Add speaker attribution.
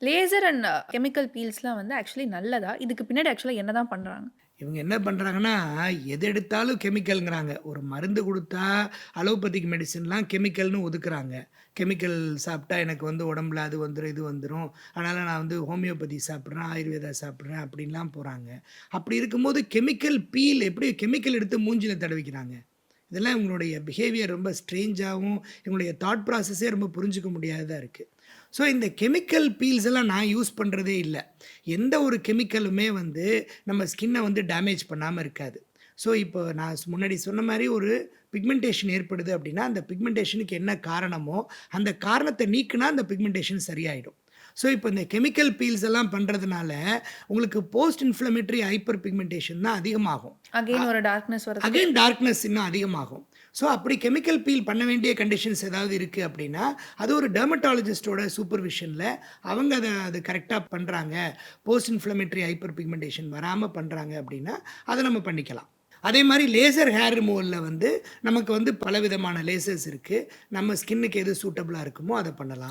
Speaker 1: Laser and chemical பீல்ஸ்லாம் வந்து actually நல்லதா? இதுக்கு பின்னாடி ஆக்சுவலா என்னதான் பண்றாங்க?
Speaker 2: இவங்க என்ன பண்ணுறாங்கன்னா, எது எடுத்தாலும் கெமிக்கல்ங்கிறாங்க. ஒரு மருந்து குடுத்தா, அலோபதிக் மெடிசின்லாம் கெமிக்கல்னு ஒதுக்குறாங்க. கெமிக்கல் சாப்பிட்டா எனக்கு வந்து உடம்புல அது வந்துரும், இது வந்துரும். அதனால நான் வந்து ஹோமியோபதி சாப்பிடுறேன், ஆயுர்வேதா சாப்பிடுறேன் அப்படின்லாம் போறாங்க. அப்படி இருக்கும்போது கெமிக்கல் பீல் எப்படி கெமிக்கல் எடுத்து மூஞ்சில தடவிக்கிறாங்க? இதெல்லாம் இவங்களுடைய பிஹேவியர் ரொம்ப ஸ்ட்ரேஞ்சாவும், இவங்களுடைய தாட் ப்ராசஸே ரொம்ப புரிஞ்சுக்க முடியாததா இருக்கு. ஸோ இந்த கெமிக்கல் பீல்ஸ் எல்லாம் நான் யூஸ் பண்றதே இல்ல. எந்த ஒரு கெமிக்கலுமே வந்து நம்ம ஸ்கின்ன வந்து டேமேஜ் பண்ணாம இருக்காது. ஸோ இப்போ நான் முன்னாடி சொன்ன மாரி ஒரு பிக்மென்டேஷன் ஏற்படுது அப்படின்னா, அந்த பிக்மென்டேஷனுக்கு என்ன காரணமோ, அந்த காரணத்த நீக்குனா அந்த பிக்மென்டேஷன் சரியாயிடும். ஸோ இப்போ இந்த கெமிக்கல் பீல்ஸ் எல்லாம் பண்றதுனால, உங்களுக்கு போஸ்ட் இன்ஃப்ளமேட்டரி ஹைப்பர் பிக்மென்டேஷன் தான் அதிகமாகும். அ
Speaker 1: அகைன் ஒரு டார்க்னஸ் வரதுக்கு
Speaker 2: அகைன் டார்க்னஸ் இன்னும் அதிகமாகும். ஸோ அப்படி கெமிக்கல் பீல் பண்ண வேண்டிய கண்டிஷன்ஸ் ஏதாவது இருக்கு அப்படின்னா, அது ஒரு டெர்மடாலஜிஸ்ட்டோட சூப்பர்விஷன்ல அவங்க அது கரெக்ட்டா பண்றாங்க. போஸ்ட் இன்ஃப்ளமேட்டரி ஹைப்பர் பிக்மென்டேஷன் வராம பண்றாங்க அப்படின்னா, அத நம்ம பண்ணிக்கலாம். அதே மாரி லேசர் ஹேர் ரிமூவல்ல வந்து நமக்கு வந்து பலவிதமான லேசர்ஸ் இருக்கு. நம்ம ஸ்கின்னுக்கு எது சூட்டபிளா இருக்குமோ அத பண்ணலாம்.